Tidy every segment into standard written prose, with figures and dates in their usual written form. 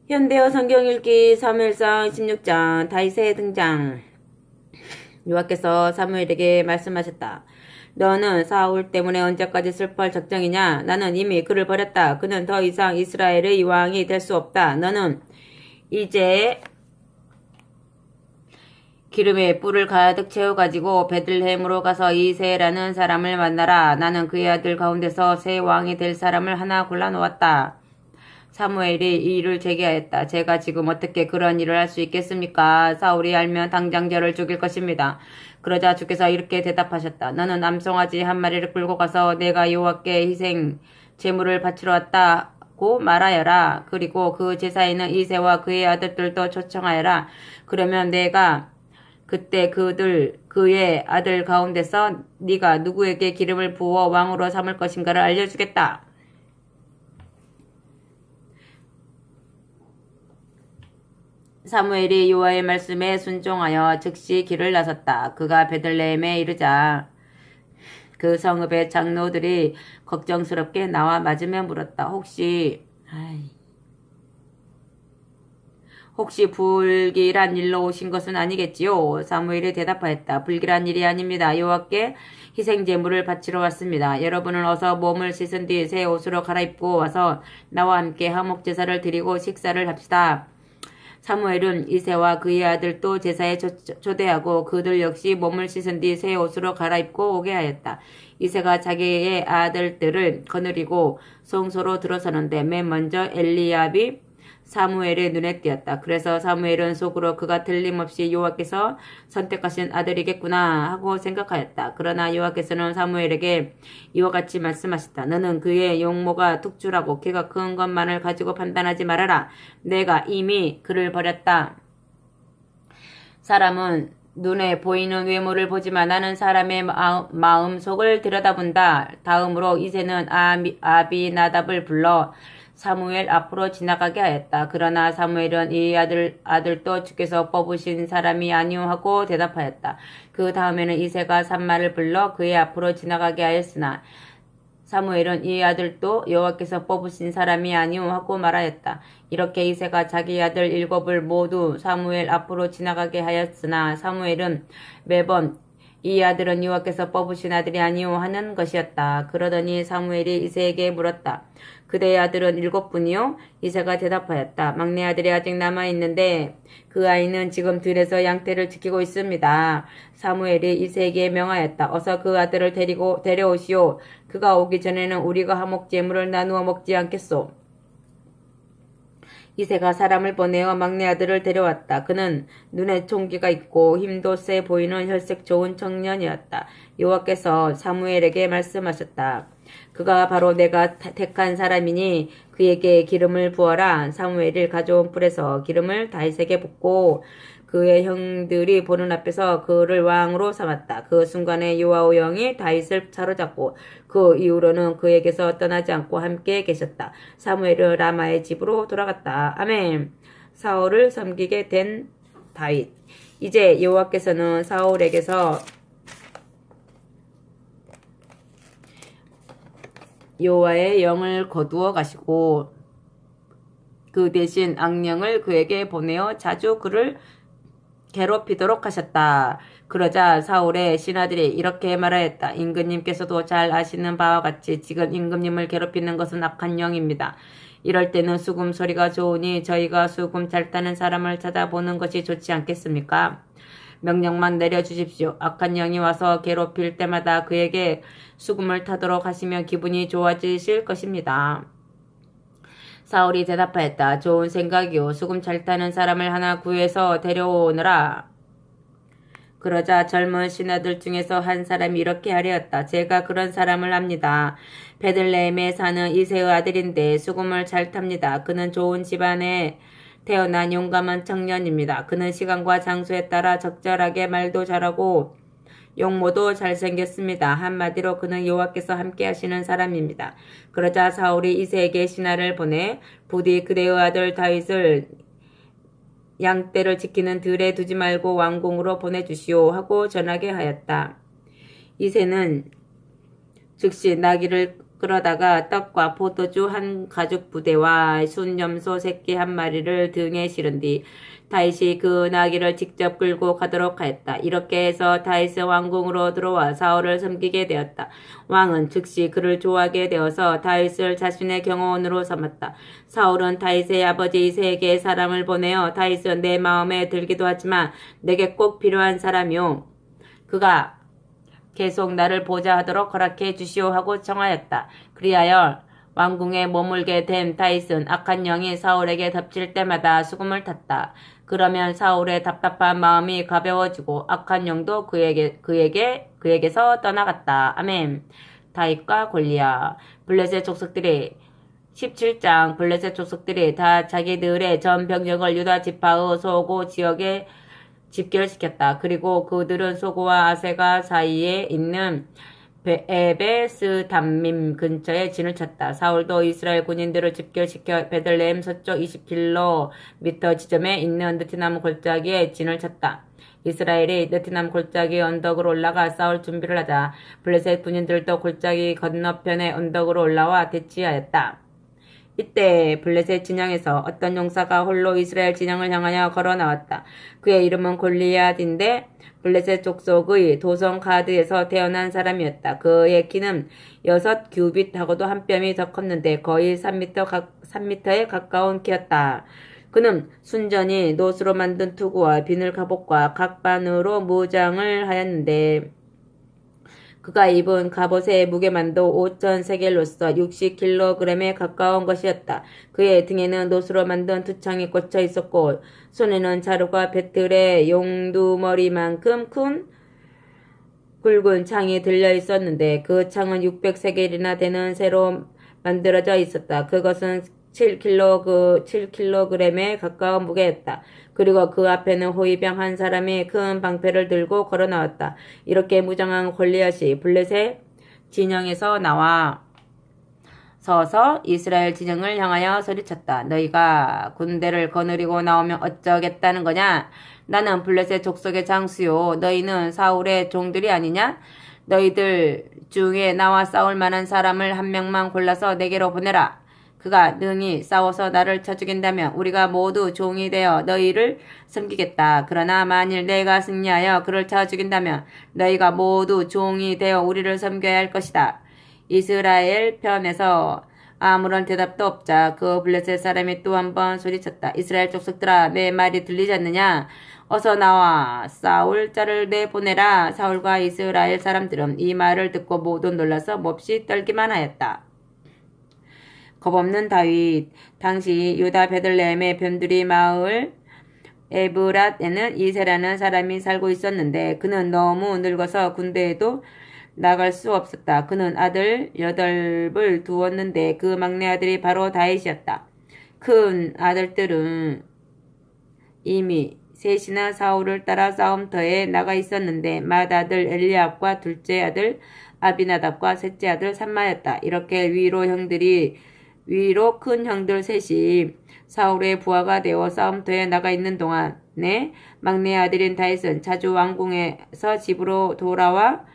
현대어 성경 읽기 사무엘상 16장 다윗의 등장. 여호와께서 사무엘에게 말씀하셨다. 너는 사울 때문에 언제까지 슬퍼할 작정이냐? 나는 이미 그를 버렸다. 그는 더 이상 이스라엘의 왕이 될 수 없다. 너는 이제 기름에 뿔을 가득 채워가지고 베들레헴으로 가서 이새라는 사람을 만나라. 나는 그의 아들 가운데서 새 왕이 될 사람을 하나 골라놓았다. 사무엘이 이 일을 제기하였다. 제가 지금 어떻게 그런 일을 할 수 있겠습니까? 사울이 알면 당장 저를 죽일 것입니다. 그러자 주께서 이렇게 대답하셨다. 너는 암송아지 한 마리를 끌고 가서 내가 여호와께 희생 제물을 바치러 왔다고 말하여라. 그리고 그 제사에는 이새와 그의 아들들도 초청하여라. 그러면 내가 그때 그의 아들 가운데서 네가 누구에게 기름을 부어 왕으로 삼을 것인가를 알려주겠다. 사무엘이 여호와의 말씀에 순종하여 즉시 길을 나섰다. 그가 베들레헴에 이르자 그 성읍의 장로들이 걱정스럽게 나와 맞으며 물었다. 혹시 불길한 일로 오신 것은 아니겠지요? 사무엘이 대답하였다. 불길한 일이 아닙니다. 여호와께 희생 제물을 바치러 왔습니다. 여러분은 어서 몸을 씻은 뒤 새 옷으로 갈아입고 와서 나와 함께 화목 제사를 드리고 식사를 합시다. 사무엘은 이새와 그의 아들도 제사에 초대하고 그들 역시 몸을 씻은 뒤 새 옷으로 갈아입고 오게 하였다. 이새가 자기의 아들들을 거느리고 성소로 들어서는데 맨 먼저 엘리압이 사무엘의 눈에 띄었다. 그래서 사무엘은 속으로 그가 틀림없이 여호와께서 선택하신 아들이겠구나 하고 생각하였다. 그러나 여호와께서는 사무엘에게 이와 같이 말씀하셨다. 너는 그의 용모가 툭출하고 키가 큰 것만을 가지고 판단하지 말아라. 내가 이미 그를 버렸다. 사람은 눈에 보이는 외모를 보지만 나는 사람의 마음속을 들여다본다. 다음으로 이새는 아비나답을 불러 사무엘 앞으로 지나가게 하였다. 그러나 사무엘은 이 아들도 주께서 뽑으신 사람이 아니오 하고 대답하였다. 그 다음에는 이새가 산마를 불러 그의 앞으로 지나가게 하였으나 사무엘은 이 아들도 여호와께서 뽑으신 사람이 아니오 하고 말하였다. 이렇게 이새가 자기 아들 7을 모두 사무엘 앞으로 지나가게 하였으나 사무엘은 매번 이 아들은 여호와께서 뽑으신 아들이 아니오 하는 것이었다. 그러더니 사무엘이 이새에게 물었다. 그대의 아들은 7분이요? 이새가 대답하였다. 막내 아들이 아직 남아있는데 그 아이는 지금 들에서 양떼를 지키고 있습니다. 사무엘이 이새에게 명하였다. 어서 그 아들을 데려오시오. 그가 오기 전에는 우리가 화목 제물을 나누어 먹지 않겠소. 이새가 사람을 보내어 막내 아들을 데려왔다. 그는 눈에 총기가 있고 힘도 세 보이는 혈색 좋은 청년이었다. 여호와께서 사무엘에게 말씀하셨다. 그가 바로 내가 택한 사람이니 그에게 기름을 부어라. 사무엘이 가져온 뿔에서 기름을 다윗에게 붓고 그의 형들이 보는 앞에서 그를 왕으로 삼았다. 그 순간에 여호와의 영이 다윗을 사로잡고 그 이후로는 그에게서 떠나지 않고 함께 계셨다. 사무엘은 라마의 집으로 돌아갔다. 아멘. 사울을 섬기게 된 다윗. 이제 여호와께서는 사울에게서 여호와의 영을 거두어 가시고 그 대신 악령을 그에게 보내어 자주 그를 괴롭히도록 하셨다. 그러자 사울의 신하들이 이렇게 말하였다. 임금님께서도 잘 아시는 바와 같이 지금 임금님을 괴롭히는 것은 악한 영입니다. 이럴 때는 수금 소리가 좋으니 저희가 수금 잘 타는 사람을 찾아보는 것이 좋지 않겠습니까? 명령만 내려주십시오. 악한 영이 와서 괴롭힐 때마다 그에게 수금을 타도록 하시면 기분이 좋아지실 것입니다. 사울이 대답하였다. 좋은 생각이오. 수금 잘 타는 사람을 하나 구해서 데려오느라. 그러자 젊은 신하들 중에서 한 사람이 이렇게 하려었다. 제가 그런 사람을 압니다. 베들레헴에 사는 이새의 아들인데 수금을 잘 탑니다. 그는 좋은 집안에 태어난 용감한 청년입니다. 그는 시간과 장소에 따라 적절하게 말도 잘하고 용모도 잘생겼습니다. 한마디로 그는 여호와께서 함께 하시는 사람입니다. 그러자 사울이 이새에게 신하를 보내 부디 그대의 아들 다윗을 양떼를 지키는 들에 두지 말고 왕궁으로 보내주시오 하고 전하게 하였다. 이새는 즉시 나귀를 그러다가 떡과 포도주 한 가죽 부대와 순염소 새끼 한 마리를 등에 실은 뒤 다윗이 그 나귀를 직접 끌고 가도록 하였다. 이렇게 해서 다윗은 왕궁으로 들어와 사울을 섬기게 되었다. 왕은 즉시 그를 좋아하게 되어서 다윗을 자신의 경호원으로 삼았다. 사울은 다윗의 아버지 이새에게 사람을 보내어 다윗은 내 마음에 들기도 하지만 내게 꼭 필요한 사람이요. 그가 계속 나를 보좌 하도록 허락해 주시오 하고 청하였다. 그리하여 왕궁에 머물게 된 다윗은 악한 영이 사울에게 덮칠 때마다 수금을 탔다. 그러면 사울의 답답한 마음이 가벼워지고 악한 영도 그에게서 떠나갔다. 아멘. 다윗과 골리앗. 블레셋 족속들이 17장 블레셋 족속들이 다 자기들의 전 병력을 유다 지파의 소고 지역에 집결시켰다. 그리고 그들은 소고와 아세가 사이에 있는 에베스담밈 근처에 진을 쳤다. 사울도 이스라엘 군인들을 집결시켜 베들레헴 서쪽 20km 지점에 있는 느티나무 골짜기에 진을 쳤다. 이스라엘이 느티나무 골짜기 언덕으로 올라가 싸울 준비를 하자 블레셋 군인들도 골짜기 건너편의 언덕으로 올라와 대치하였다. 이때 블레셋 진영에서 어떤 용사가 홀로 이스라엘 진영을 향하여 걸어 나왔다. 그의 이름은 골리앗인데 블레셋 족속의 도성 가드에서 태어난 사람이었다. 그의 키는 6규빗하고도 한 뼘이 더 컸는데 거의 3m에 가까운 키였다. 그는 순전히 노수로 만든 투구와 비늘 갑옷과 각반으로 무장을 하였는데 그가 입은 갑옷의 무게만도 5,000세겔로서 60kg에 가까운 것이었다. 그의 등에는 노수로 만든 두 창이 꽂혀 있었고 손에는 자루가 배틀의 용두머리만큼 큰 굵은 창이 들려 있었는데 그 창은 600세겔이나 되는 쇠로 만들어져 있었다. 그것은 7kg에 가까운 무게였다. 그리고 그 앞에는 호위병 한 사람이 큰 방패를 들고 걸어 나왔다. 이렇게 무장한 골리앗이 블레셋 진영에서 나와 서서 이스라엘 진영을 향하여 소리쳤다. 너희가 군대를 거느리고 나오면 어쩌겠다는 거냐? 나는 블레셋 족속의 장수요. 너희는 사울의 종들이 아니냐? 너희들 중에 나와 싸울 만한 사람을 한 명만 골라서 내게로 보내라. 그가 능히 싸워서 나를 쳐 죽인다면 우리가 모두 종이 되어 너희를 섬기겠다. 그러나 만일 내가 승리하여 그를 쳐 죽인다면 너희가 모두 종이 되어 우리를 섬겨야 할 것이다. 이스라엘 편에서 아무런 대답도 없자 그 블레셋 사람이 또 한 번 소리쳤다. 이스라엘 족속들아, 내 말이 들리지 않느냐? 어서 나와 싸울 자를 내보내라. 사울과 이스라엘 사람들은 이 말을 듣고 모두 놀라서 몹시 떨기만 하였다. 겁없는 다윗. 당시 유다 베들레헴의 변두리 마을 에브랏에는 이세라는 사람이 살고 있었는데 그는 너무 늙어서 군대에도 나갈 수 없었다. 그는 아들 8을 두었는데 그 막내 아들이 바로 다윗이었다. 큰 아들들은 이미 셋이나 사울을 따라 싸움터에 나가 있었는데 맏아들 엘리압과 둘째 아들 아비나답과 셋째 아들 삼마였다. 이렇게 위로 큰 형들 셋이 사울의 부하가 되어 싸움터에 나가 있는 동안에 막내 아들인 다윗은 자주 왕궁에서 집으로 돌아와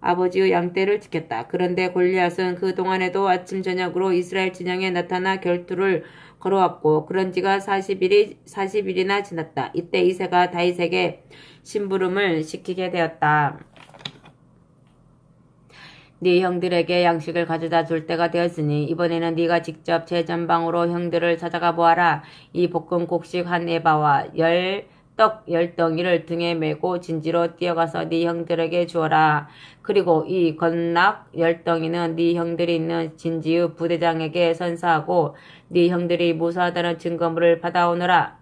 아버지의 양떼를 지켰다. 그런데 골리앗은 그 동안에도 아침 저녁으로 이스라엘 진영에 나타나 결투를 걸어왔고 그런 지가 40일이나 지났다. 이때 이새가 다윗에게 심부름을 시키게 되었다. 네 형들에게 양식을 가져다 줄 때가 되었으니 이번에는 네가 직접 제 전방으로 형들을 찾아가 보아라. 이 볶은 곡식 한 에바와 떡 10덩이를 등에 메고 진지로 뛰어가서 네 형들에게 주어라. 그리고 이 건낙 10덩이는 네 형들이 있는 진지의 부대장에게 선사하고 네 형들이 무사하다는 증거물을 받아오너라.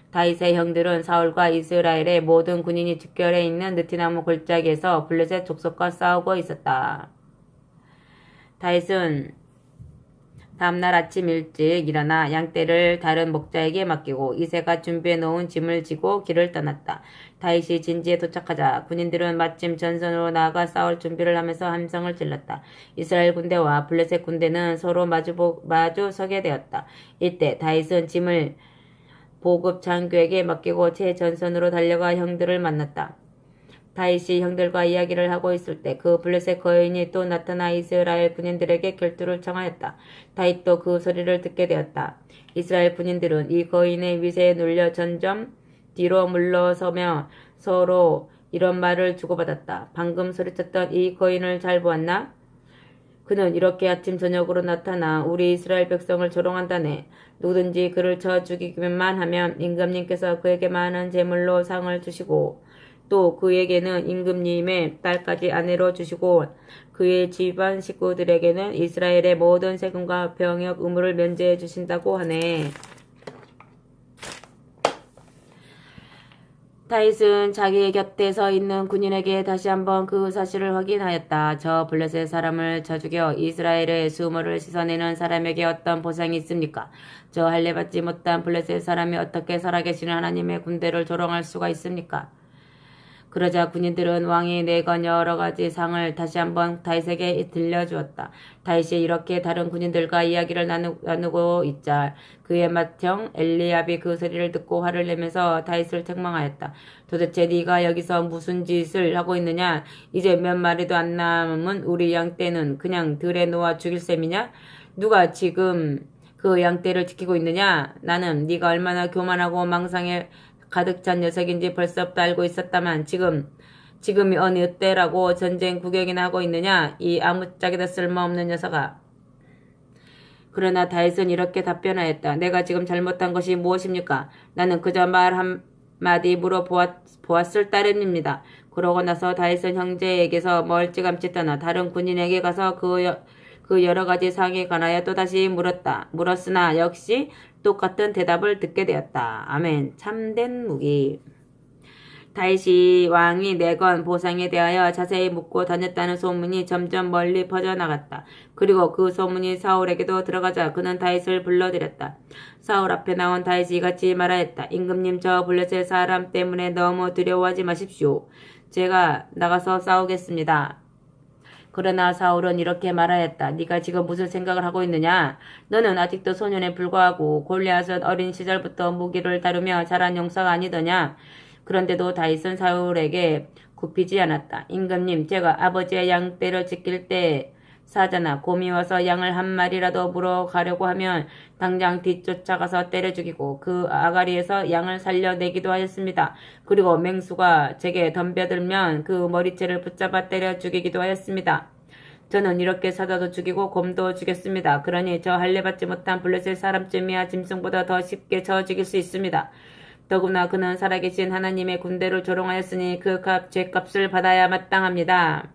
다윗의 형들은 사울과 이스라엘의 모든 군인이 집결해 있는 느티나무 골짜기에서 블레셋 족속과 싸우고 있었다. 다윗은 다음날 아침 일찍 일어나 양떼를 다른 목자에게 맡기고 이새가 준비해 놓은 짐을 지고 길을 떠났다. 다윗이 진지에 도착하자 군인들은 마침 전선으로 나아가 싸울 준비를 하면서 함성을 질렀다. 이스라엘 군대와 블레셋 군대는 서로 마주 서게 되었다. 이때 다윗은 짐을 보급 장교에게 맡기고 최전선으로 달려가 형들을 만났다. 다윗이 형들과 이야기를 하고 있을 때 그 블레셋 거인이 또 나타나 이스라엘 군인들에게 결투를 청하였다. 다윗도 그 소리를 듣게 되었다. 이스라엘 군인들은 이 거인의 위세에 눌려 점점 뒤로 물러서며 서로 이런 말을 주고받았다. 방금 소리쳤던 이 거인을 잘 보았나? 그는 이렇게 아침 저녁으로 나타나 우리 이스라엘 백성을 조롱한다네. 누구든지 그를 쳐 죽이기만 하면 임금님께서 그에게 많은 제물로 상을 주시고 또 그에게는 임금님의 딸까지 아내로 주시고 그의 집안 식구들에게는 이스라엘의 모든 세금과 병역 의무를 면제해 주신다고 하네. 다윗은 자기 곁에 서 있는 군인에게 다시 한번 그 사실을 확인하였다. 저 블레셋 사람을 쳐 죽여 이스라엘의 수모를 씻어내는 사람에게 어떤 보상이 있습니까? 저 할례받지 못한 블레셋 사람이 어떻게 살아계시는 하나님의 군대를 조롱할 수가 있습니까? 그러자 군인들은 왕이 내건 여러 가지 상을 다시 한번 다윗에게 들려주었다. 다윗이 이렇게 다른 군인들과 이야기를 나누고 있자 그의 맏형 엘리압이 그 소리를 듣고 화를 내면서 다윗을 책망하였다. 도대체 네가 여기서 무슨 짓을 하고 있느냐? 이제 몇 마리도 안 남은 우리 양떼는 그냥 들에 놓아 죽일 셈이냐? 누가 지금 그 양떼를 지키고 있느냐? 나는 네가 얼마나 교만하고 망상에 가득 찬 녀석인지 벌써부터 알고 있었다만 지금이 어느 때라고 전쟁 구경이나 하고 있느냐? 이 아무짝에도 쓸모없는 녀석아. 그러나 다윗은 이렇게 답변하였다. 내가 지금 잘못한 것이 무엇입니까? 나는 그저 말 한마디 물어보았을 따름입니다. 그러고 나서 다윗은 형제에게서 멀찌감치 떠나 다른 군인에게 가서 그 여러 가지 사항에 관하여 또다시 물었으나 역시 똑같은 대답을 듣게 되었다. 아멘. 참된 무기. 다윗이 왕이 내건 보상에 대하여 자세히 묻고 다녔다는 소문이 점점 멀리 퍼져나갔다. 그리고 그 소문이 사울에게도 들어가자 그는 다윗을 불러들였다. 사울 앞에 나온 다윗이 이같이 말하였다. 임금님, 저 블레셋 사람 때문에 너무 두려워하지 마십시오. 제가 나가서 싸우겠습니다. 그러나 사울은 이렇게 말하였다. 네가 지금 무슨 생각을 하고 있느냐? 너는 아직도 소년에 불과하고 골리앗은 어린 시절부터 무기를 다루며 자란 용사가 아니더냐? 그런데도 다윗은 사울에게 굽히지 않았다. 임금님, 제가 아버지의 양떼를 지킬 때 사자나 곰이 와서 양을 한 마리라도 물어가려고 하면 당장 뒤쫓아가서 때려 죽이고 그 아가리에서 양을 살려내기도 하였습니다. 그리고 맹수가 제게 덤벼들면 그 머리채를 붙잡아 때려 죽이기도 하였습니다. 저는 이렇게 사자도 죽이고 곰도 죽였습니다. 그러니 저 할례받지 못한 블레셋 사람쯤이야 짐승보다 더 쉽게 쳐 죽일 수 있습니다. 더구나 그는 살아계신 하나님의 군대를 조롱하였으니 그 죄값을 받아야 마땅합니다.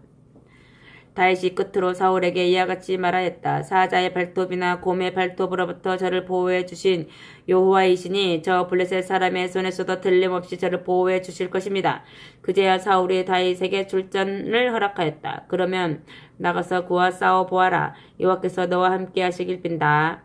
다윗이 끝으로 사울에게 이와 같이 말하였다. 사자의 발톱이나 곰의 발톱으로부터 저를 보호해 주신 여호와이시니 저 블레셋 사람의 손에서도 틀림없이 저를 보호해 주실 것입니다. 그제야 사울이 다윗에게 출전을 허락하였다. 그러면 나가서 그와 싸워 보아라. 여호와께서 너와 함께 하시길 빈다.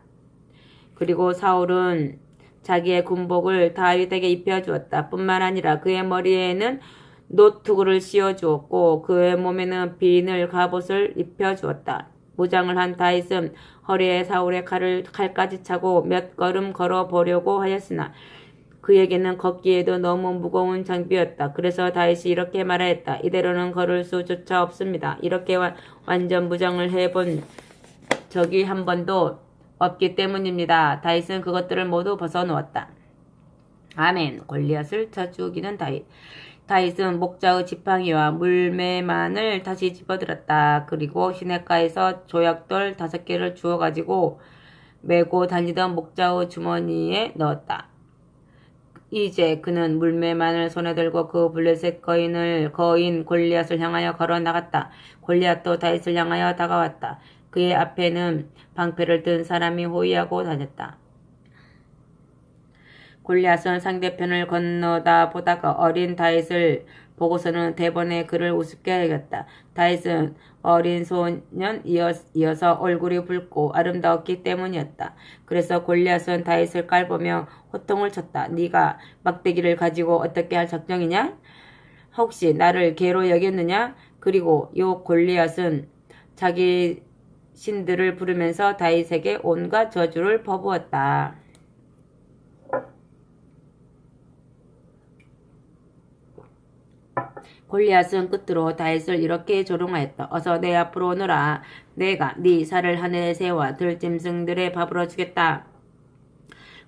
그리고 사울은 자기의 군복을 다윗에게 입혀주었다. 뿐만 아니라 그의 머리에는 노투구를 씌워주었고 그의 몸에는 비늘 갑옷을 입혀주었다. 무장을 한 다윗은 허리에 사울의 칼까지 차고 몇 걸음 걸어보려고 하였으나 그에게는 걷기에도 너무 무거운 장비였다. 그래서 다윗이 이렇게 말하였다. 이대로는 걸을 수조차 없습니다. 이렇게 완전 무장을 해본 적이 한 번도 없기 때문입니다. 다윗은 그것들을 모두 벗어놓았다. 아멘. 골리앗을 쳐 죽이는 다윗. 다윗은 목자의 지팡이와 물매만을 다시 집어들었다. 그리고 시냇가에서 조약돌 5개를 주워가지고 메고 다니던 목자의 주머니에 넣었다. 이제 그는 물매만을 손에 들고 그 블레셋 거인 골리앗을 향하여 걸어 나갔다. 골리앗도 다윗을 향하여 다가왔다. 그의 앞에는 방패를 든 사람이 호위하고 다녔다. 골리앗은 상대편을 건너다 보다가 어린 다윗을 보고서는 대번에 그를 우습게 여겼다. 다윗은 어린 소년 이어서 얼굴이 붉고 아름다웠기 때문이었다. 그래서 골리앗은 다윗을 깔보며 호통을 쳤다. 네가 막대기를 가지고 어떻게 할 작정이냐? 혹시 나를 개로 여겼느냐? 그리고 요 골리앗은 자기 신들을 부르면서 다윗에게 온갖 저주를 퍼부었다. 골리앗은 끝으로 다윗을 이렇게 조롱하였다. 어서 내 앞으로 오너라. 내가 네 살을 하늘의 새와 들짐승들의 밥으로 주겠다.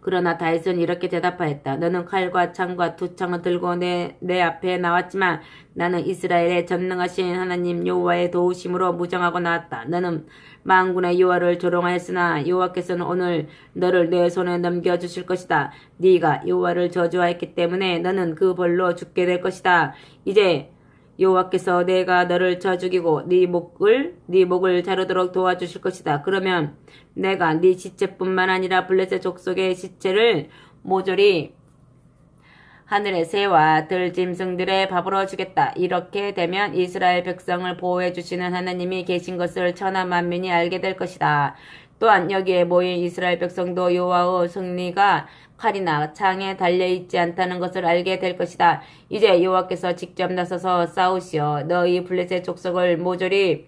그러나 다윗은 이렇게 대답하였다. 너는 칼과 창과 두 창을 들고 내 앞에 나왔지만 나는 이스라엘의 전능하신 하나님 여호와의 도우심으로 무장하고 나왔다. 너는 만군의 여호와를 조롱하였으나 여호와께서는 오늘 너를 내 손에 넘겨주실 것이다. 네가 여호와를 저주하였기 때문에 너는 그 벌로 죽게 될 것이다. 이제 여호와께서 내가 너를 쳐 죽이고 네 목을 자르도록 도와주실 것이다. 그러면 내가 네 시체뿐만 아니라 블레셋 족속의 시체를 모조리 하늘의 새와 들짐승들의 밥으로 주겠다. 이렇게 되면 이스라엘 백성을 보호해 주시는 하나님이 계신 것을 천하 만민이 알게 될 것이다. 또한 여기에 모인 이스라엘 백성도 여호와의 승리가 칼이나 창에 달려있지 않다는 것을 알게 될 것이다. 이제 여호와께서 직접 나서서 싸우시어 너희 블레셋 족속을 모조리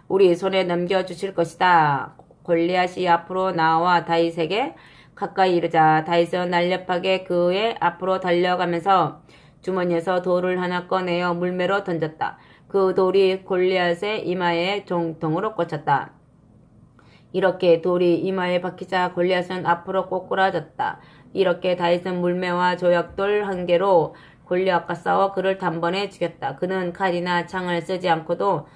우리 손에 넘겨주실 것이다. 골리앗이 앞으로 나와 다윗에게 가까이 이르자 다윗은 날렵하게 그의 앞으로 달려가면서 주머니에서 돌을 하나 꺼내어 물매로 던졌다. 그 돌이 골리앗의 이마에 종통으로 꽂혔다. 이렇게 돌이 이마에 박히자 골리앗은 앞으로 꼬꾸라졌다. 이렇게 다윗은 물매와 조약돌 한 개로 골리앗과 싸워 그를 단번에 죽였다. 그는 칼이나 창을 쓰지 않고도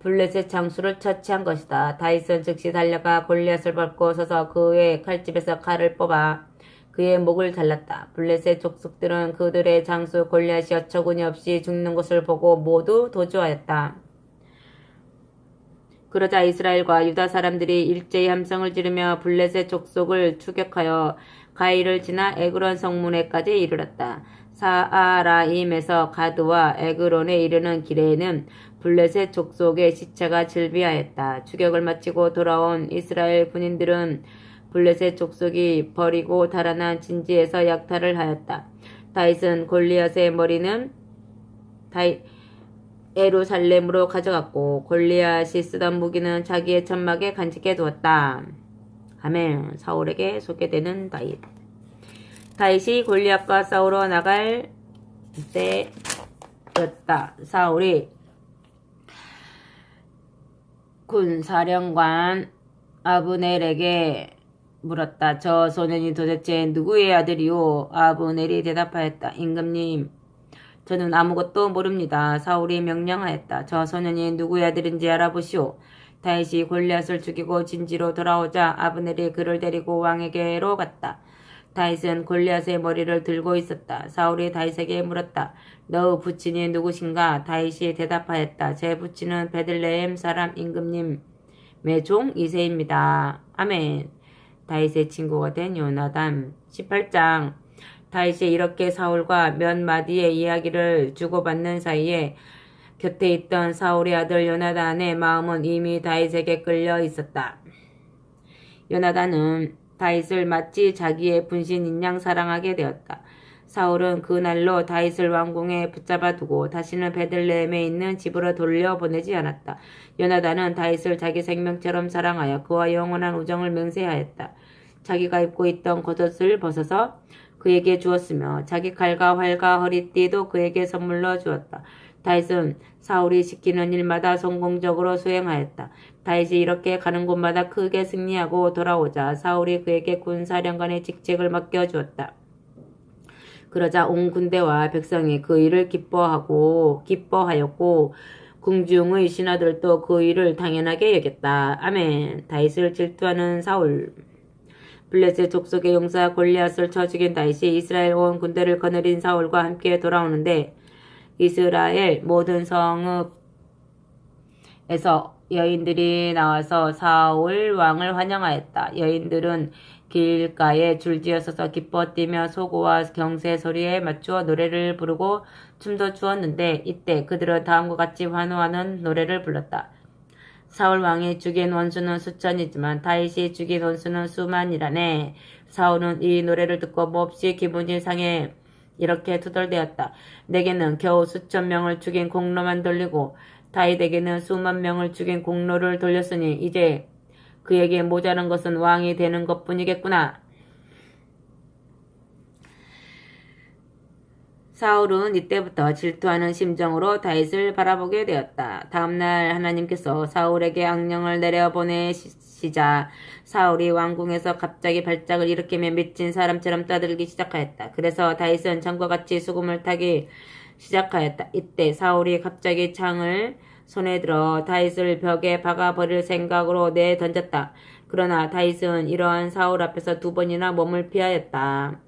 블레셋 장수를 처치한 것이다. 다윗은 즉시 달려가 골리앗을 밟고 서서 그의 칼집에서 칼을 뽑아 그의 목을 잘랐다. 블레셋 족속들은 그들의 장수 골리앗이 어처구니 없이 죽는 것을 보고 모두 도주하였다. 그러자 이스라엘과 유다 사람들이 일제히 함성을 지르며 블레셋 족속을 추격하여 가이를 지나 에그론 성문에까지 이르렀다. 사아라임에서 가드와 에그론에 이르는 길에는 블레셋 족속의 시체가 즐비하였다. 추격을 마치고 돌아온 이스라엘 군인들은 블레셋 족속이 버리고 달아난 진지에서 약탈을 하였다. 다윗은 골리앗의 머리는 예루살렘으로 가져갔고 골리앗이 쓰던 무기는 자기의 천막에 간직해 두었다. 아멘. 사울에게 소개되는 다윗. 다윗이 골리앗과 싸우러 나갈 때였다. 사울이 군사령관 아브넬에게 물었다. 저 소년이 도대체 누구의 아들이오? 아브넬이 대답하였다. 임금님, 저는 아무것도 모릅니다. 사울이 명령하였다. 저 소년이 누구의 아들인지 알아보시오. 다윗이 골리앗을 죽이고 진지로 돌아오자 아브넬이 그를 데리고 왕에게로 갔다. 다윗은 골리앗의 머리를 들고 있었다. 사울이 다윗에게 물었다. 너의 부친이 누구신가? 다윗이 대답하였다. 제 부친은 베들레헴 사람 임금님의 종 이새입니다. 아멘. 다윗의 친구가 된 요나단. 18장. 다윗이 이렇게 사울과 몇 마디의 이야기를 주고받는 사이에 곁에 있던 사울의 아들 요나단의 마음은 이미 다윗에게 끌려 있었다. 요나단은 다윗을 마치 자기의 분신인 양 사랑하게 되었다. 사울은 그날로 다윗을 왕궁에 붙잡아 두고 다시는 베들레헴에 있는 집으로 돌려보내지 않았다. 요나단은 다윗을 자기 생명처럼 사랑하여 그와 영원한 우정을 맹세하였다. 자기가 입고 있던 겉옷을 벗어서 그에게 주었으며 자기 칼과 활과 허리띠도 그에게 선물로 주었다. 다윗은 사울이 시키는 일마다 성공적으로 수행하였다. 다윗이 이렇게 가는 곳마다 크게 승리하고 돌아오자 사울이 그에게 군사령관의 직책을 맡겨주었다. 그러자 온 군대와 백성이 그 일을 기뻐하였고 궁중의 신하들도 그 일을 당연하게 여겼다. 아멘. 다윗을 질투하는 사울. 블레셋 족속의 용사 골리앗을 쳐 죽인 다윗이 이스라엘 온 군대를 거느린 사울과 함께 돌아오는데 이스라엘 모든 성읍에서 여인들이 나와서 사울 왕을 환영하였다. 여인들은 길가에 줄지어 서서 기뻐 뛰며 소고와 경세 소리에 맞추어 노래를 부르고 춤도 추었는데 이때 그들은 다음과 같이 환호하는 노래를 불렀다. 사울 왕이 죽인 원수는 수천이지만 다윗이 죽인 원수는 수만이라네. 사울은 이 노래를 듣고 몹시 기분이 상해 이렇게 투덜대었다. 내게는 겨우 수천 명을 죽인 공로만 돌리고 다윗에게는 수만 명을 죽인 공로를 돌렸으니 이제 그에게 모자란 것은 왕이 되는 것뿐이겠구나. 사울은 이때부터 질투하는 심정으로 다윗을 바라보게 되었다. 다음날 하나님께서 사울에게 악령을 내려보내시자 사울이 왕궁에서 갑자기 발작을 일으키며 미친 사람처럼 떠들기 시작하였다. 그래서 다윗은 전과 같이 수금을 타기 시작하였다. 이때 사울이 갑자기 창을 손에 들어 다윗을 벽에 박아버릴 생각으로 내던졌다. 그러나 다윗은 이러한 사울 앞에서 2번이나 몸을 피하였다.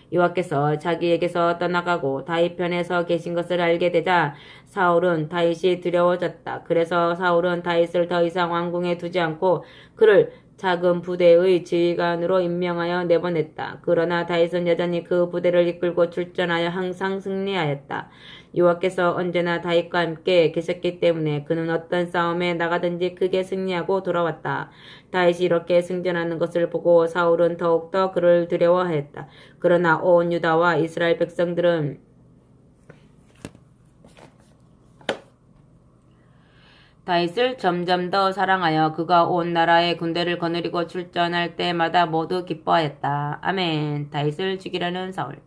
여호와께서 자기에게서 떠나가고 다윗 편에 서 계신 것을 알게 되자 사울은 다윗이 두려워졌다. 그래서 사울은 다윗을 더 이상 왕궁에 두지 않고 그를 작은 부대의 지휘관으로 임명하여 내보냈다. 그러나 다윗은 여전히 그 부대를 이끌고 출전하여 항상 승리하였다. 여호와께서 언제나 다윗과 함께 계셨기 때문에 그는 어떤 싸움에 나가든지 크게 승리하고 돌아왔다. 다윗이 이렇게 승전하는 것을 보고 사울은 더욱더 그를 두려워하였다. 그러나 온 유다와 이스라엘 백성들은 다윗을 점점 더 사랑하여 그가 온 나라의 군대를 거느리고 출전할 때마다 모두 기뻐하였다. 아멘. 다윗을 죽이려는 사울.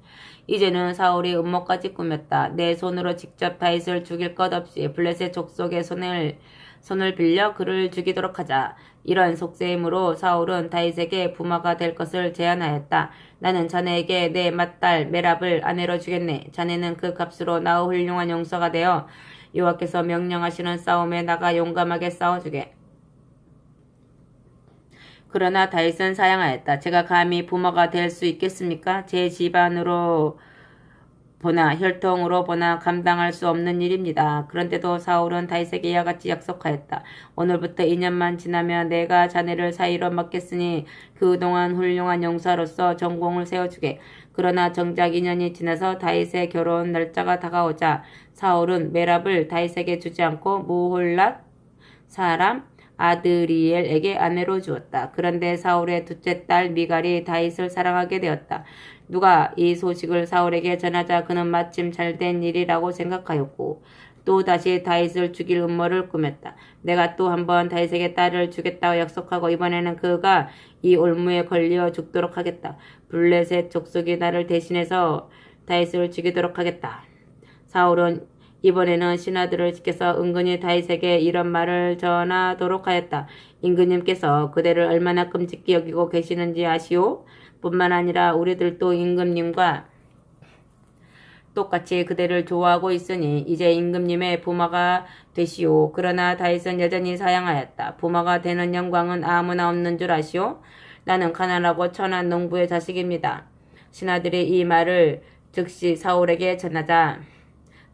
이제는 사울이 음모까지 꾸몄다. 내 손으로 직접 다윗을 죽일 것 없이 블레셋 족속의 손을 빌려 그를 죽이도록 하자. 이런 속셈으로 사울은 다윗에게 부마가 될 것을 제안하였다. 나는 자네에게 내 맏딸 메랍을 아내로 주겠네. 자네는 그 값으로 나의 훌륭한 용사가 되어 여호와께서 명령하시는 싸움에 나가 용감하게 싸워주게. 그러나 다윗은 사양하였다. 제가 감히 부모가 될 수 있겠습니까? 제 집안으로 보나 혈통으로 보나 감당할 수 없는 일입니다. 그런데도 사울은 다윗에게 이와 같이 약속하였다. 오늘부터 2년만 지나면 내가 자네를 사위로 맡겠으니 그동안 훌륭한 용사로서 전공을 세워주게. 그러나 정작 2년이 지나서 다윗의 결혼 날짜가 다가오자 사울은 메랍을 다윗에게 주지 않고 무홀랏 사람 아드리엘에게 아내로 주었다. 그런데 사울의 둘째 딸 미갈이 다윗을 사랑하게 되었다. 누가 이 소식을 사울에게 전하자 그는 마침 잘된 일이라고 생각하였고 또 다시 다윗을 죽일 음모를 꾸몄다. 내가 또 한번 다윗에게 딸을 주겠다고 약속하고 이번에는 그가 이 올무에 걸려 죽도록 하겠다. 블레셋 족속이 나를 대신해서 다윗을 죽이도록 하겠다. 사울은 이번에는 신하들을 시켜서 은근히 다윗에게 이런 말을 전하도록 하였다. 임금님께서 그대를 얼마나 끔찍히 여기고 계시는지 아시오? 뿐만 아니라 우리들도 임금님과 똑같이 그대를 좋아하고 있으니 이제 임금님의 부모가 되시오. 그러나 다윗은 여전히 사양하였다. 부모가 되는 영광은 아무나 없는 줄 아시오? 나는 가난하고 천한 농부의 자식입니다. 신하들이 이 말을 즉시 사울에게 전하자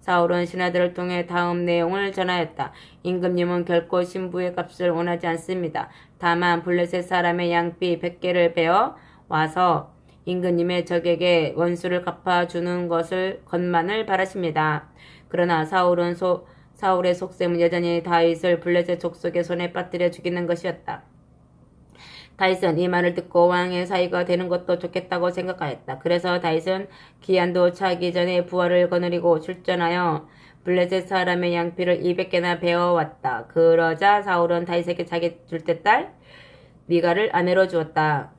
사울은 신하들을 통해 다음 내용을 전하였다. 임금님은 결코 신부의 값을 원하지 않습니다. 다만 블레셋 사람의 양피 100개를 베어 와서 임금님의 적에게 원수를 갚아주는 것만을 바라십니다. 그러나 사울의 속셈은 여전히 다윗을 블레셋 족속의 손에 빠뜨려 죽이는 것이었다. 다윗은 이 말을 듣고 왕의 사위가 되는 것도 좋겠다고 생각하였다. 그래서 다윗은 기한도 차기 전에 부하를 거느리고 출전하여 블레셋 사람의 양피를 200개나 베어왔다. 그러자 사울은 다윗에게 자기 둘째 딸 미갈을 아내로 주었다.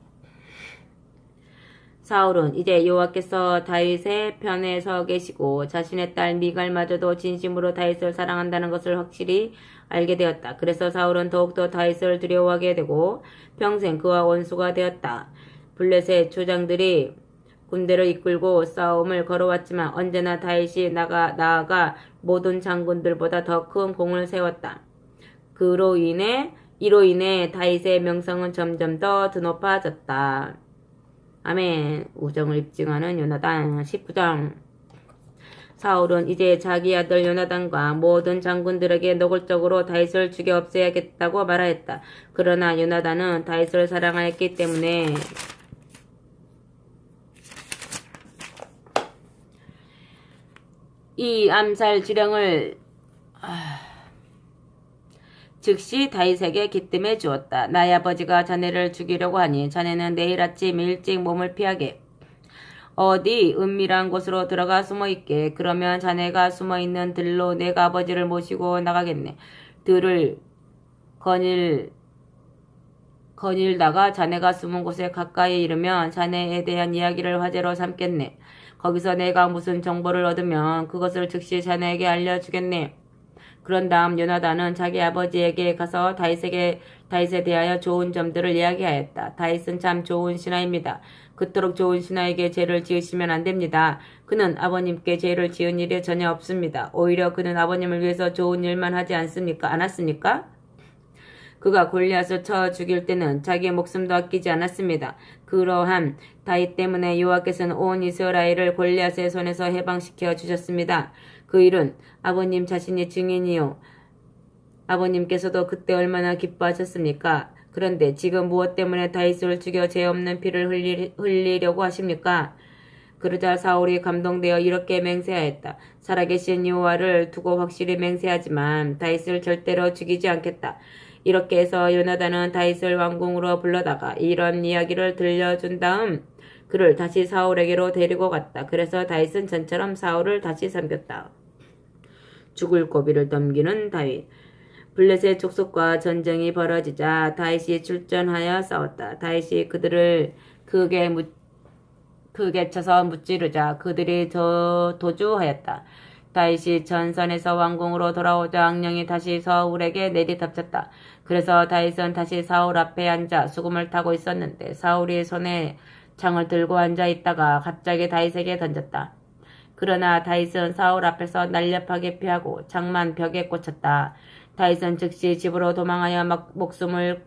사울은 이제 여호와께서 다윗의 편에 서 계시고 자신의 딸 미갈마저도 진심으로 다윗을 사랑한다는 것을 확실히 알게 되었다. 그래서 사울은 더욱더 다윗을 두려워하게 되고 평생 그와 원수가 되었다. 블레셋 조장들이 군대를 이끌고 싸움을 걸어왔지만 언제나 다윗이 나아가 모든 장군들보다 더 큰 공을 세웠다. 이로 인해 다윗의 명성은 점점 더 드높아졌다. 아멘. 우정을 입증하는 요나단 19장. 사울은 이제 자기 아들 요나단과 모든 장군들에게 노골적으로 다윗을 죽여 없애야겠다고 말하였다. 그러나 요나단은 다윗을 사랑하였기 때문에 이 암살 지령을 즉시 다윗에게 기뜸해 주었다. 나의 아버지가 자네를 죽이려고 하니 자네는 내일 아침 일찍 몸을 피하게 어디 은밀한 곳으로 들어가 숨어있게. 그러면 자네가 숨어있는 들로 내가 아버지를 모시고 나가겠네. 들을 거닐다가 자네가 숨은 곳에 가까이 이르면 자네에 대한 이야기를 화제로 삼겠네. 거기서 내가 무슨 정보를 얻으면 그것을 즉시 자네에게 알려주겠네. 그런 다음 요나단은 자기 아버지에게 가서 다윗에 대하여 좋은 점들을 이야기하였다. 다윗은 참 좋은 신하입니다. 그토록 좋은 신하에게 죄를 지으시면 안 됩니다. 그는 아버님께 죄를 지은 일이 전혀 없습니다. 오히려 그는 아버님을 위해서 좋은 일만 하지 않았습니까? 그가 골리앗을 쳐 죽일 때는 자기의 목숨도 아끼지 않았습니다. 그러한 다윗 때문에 여호와께서는 온 이스라엘을 골리앗의 손에서 해방시켜 주셨습니다. 그 일은 아버님 자신이 증인이요. 아버님께서도 그때 얼마나 기뻐하셨습니까? 그런데 지금 무엇 때문에 다윗을 죽여 죄 없는 피를 흘리려고 하십니까? 그러자 사울이 감동되어 이렇게 맹세하였다. 살아계신 여호와를 두고 확실히 맹세하지만 다윗을 절대로 죽이지 않겠다. 이렇게 해서 요나단은 다윗을 왕궁으로 불러다가 이런 이야기를 들려준 다음 그를 다시 사울에게로 데리고 갔다. 그래서 다윗은 전처럼 사울을 다시 섬겼다. 죽을 고비를 넘기는 다윗. 블레셋 족속과 전쟁이 벌어지자 다윗이 출전하여 싸웠다. 다윗이 그들을 크게 쳐서 무찌르자 그들이 도주하였다. 다윗이 전선에서 왕궁으로 돌아오자 악령이 다시 사울에게 내리덮쳤다. 그래서 다윗은 다시 사울 앞에 앉아 수금을 타고 있었는데 사울이 손에 창을 들고 앉아 있다가 갑자기 다윗에게 던졌다. 그러나 다윗은 사울 앞에서 날렵하게 피하고 창만 벽에 꽂혔다. 다윗은 즉시 집으로 도망하여 목숨을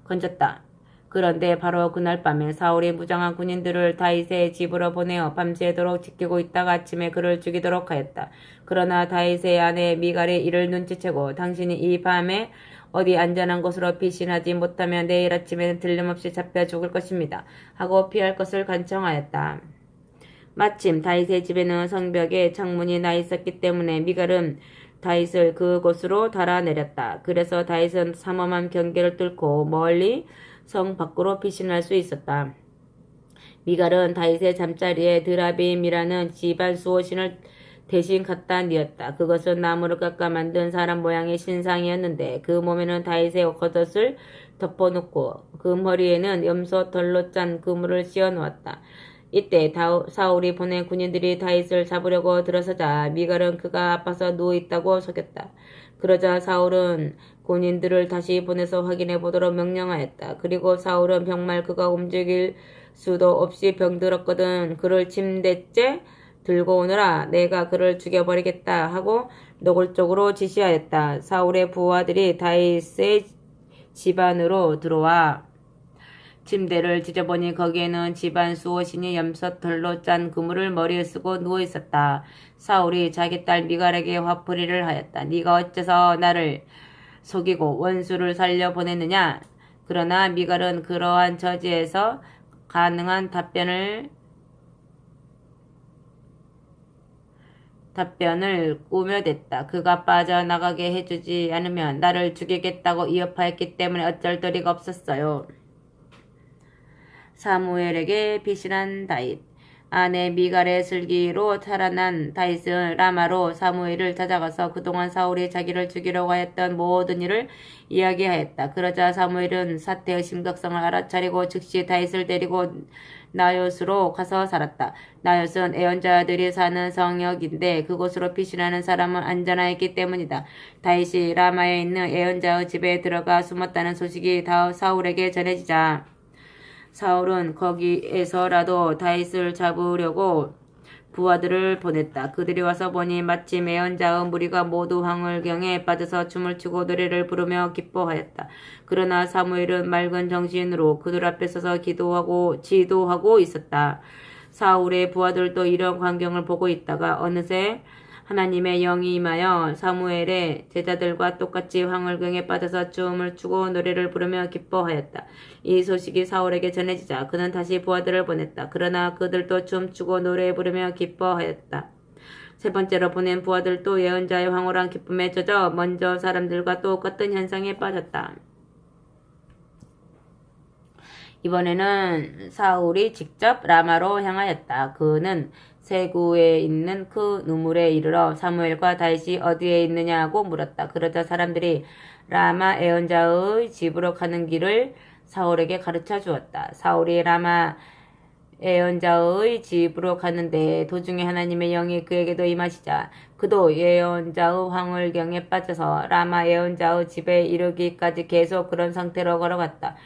건졌다. 그런데 바로 그날 밤에 사울이 무장한 군인들을 다윗의 집으로 보내어 밤새도록 지키고 있다가 아침에 그를 죽이도록 하였다. 그러나 다윗의 아내 미갈이 이를 눈치채고 당신이 이 밤에 어디 안전한 곳으로 피신하지 못하면 내일 아침에는 틀림없이 잡혀 죽을 것입니다. 하고 피할 것을 간청하였다. 마침 다윗의 집에는 성벽에 창문이 나 있었기 때문에 미갈은 다윗을 그곳으로 달아내렸다. 그래서 다윗은 삼엄한 경계를 뚫고 멀리 성 밖으로 피신할 수 있었다. 미갈은 다윗의 잠자리에 드라빔이라는 집안 수호신을 대신 갖다 뉘었다. 그것은 나무를 깎아 만든 사람 모양의 신상이었는데 그 몸에는 다윗의 겉옷을 덮어놓고 그 머리에는 염소 털로 짠 그물을 씌워 놓았다. 이때 사울이 보낸 군인들이 다윗을 잡으려고 들어서자 미갈은 그가 아파서 누워있다고 속였다. 그러자 사울은 군인들을 다시 보내서 확인해 보도록 명령하였다. 그리고 사울은 정말 그가 움직일 수도 없이 병들었거든. 그를 침대째 들고 오너라. 내가 그를 죽여버리겠다 하고 노골적으로 지시하였다. 사울의 부하들이 다윗의 집안으로 들어와 침대를 뒤져보니 거기에는 집안 수호신이 염소털로 짠 그물을 머리에 쓰고 누워있었다. 사울이 자기 딸 미갈에게 화풀이를 하였다. 네가 어째서 나를 속이고 원수를 살려보냈느냐? 그러나 미갈은 그러한 처지에서 가능한 답변을 꾸며댔다. 그가 빠져나가게 해주지 않으면 나를 죽이겠다고 위협하였기 때문에 어쩔 도리가 없었어요. 사무엘에게 피신한 다윗. 아내 미갈의 슬기로 살아난 다윗은 라마로 사무엘을 찾아가서 그동안 사울이 자기를 죽이려고 하였던 모든 일을 이야기하였다. 그러자 사무엘은 사태의 심각성을 알아차리고 즉시 다윗을 데리고 나요스로 가서 살았다. 나요스는 애언자들이 사는 성역인데 그곳으로 피신하는 사람은 안전하였기 때문이다. 다윗이 라마에 있는 애언자의 집에 들어가 숨었다는 소식이 사울에게 전해지자 사울은 거기에서라도 다윗을 잡으려고 부하들을 보냈다. 그들이 와서 보니 마침 애언자의 무리가 모두 황홀경에 빠져서 춤을 추고 노래를 부르며 기뻐하였다. 그러나 사무엘은 맑은 정신으로 그들 앞에 서서 지도하고 있었다. 사울의 부하들도 이런 광경을 보고 있다가 어느새 하나님의 영이 임하여 사무엘의 제자들과 똑같이 황홀경에 빠져서 춤을 추고 노래를 부르며 기뻐하였다. 이 소식이 사울에게 전해지자 그는 다시 부하들을 보냈다. 그러나 그들도 춤추고 노래 부르며 기뻐하였다. 세 번째로 보낸 부하들도 예언자의 황홀한 기쁨에 젖어 먼저 사람들과 똑같은 현상에 빠졌다. 이번에는 사울이 직접 라마로 향하였다. 그는 세구에 있는 그 누물에 이르러 사무엘과 다윗이 어디에 있느냐고 물었다. 그러자 사람들이 라마 애언자의 집으로 가는 길을 사울에게 가르쳐 주었다. 사울이 라마 예언자의 집으로 갔는데 도중에 하나님의 영이 그에게도 임하시자 그도 예언자의 황홀경에 빠져서 라마 예언자의 집에 이르기까지 계속 그런 상태로 걸어갔다.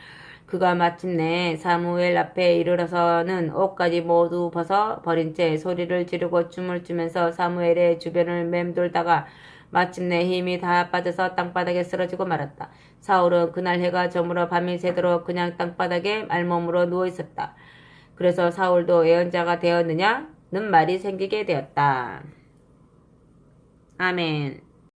그가 마침내 사무엘 앞에 이르러서는 옷까지 모두 벗어 버린 채 소리를 지르고 춤을 추면서 사무엘의 주변을 맴돌다가 마침내 힘이 다 빠져서 땅바닥에 쓰러지고 말았다. 사울은 그날 해가 저물어 밤이 새도록 그냥 땅바닥에 알몸으로 누워 있었다. 그래서 사울도 예언자가 되었느냐는 말이 생기게 되었다. 아멘.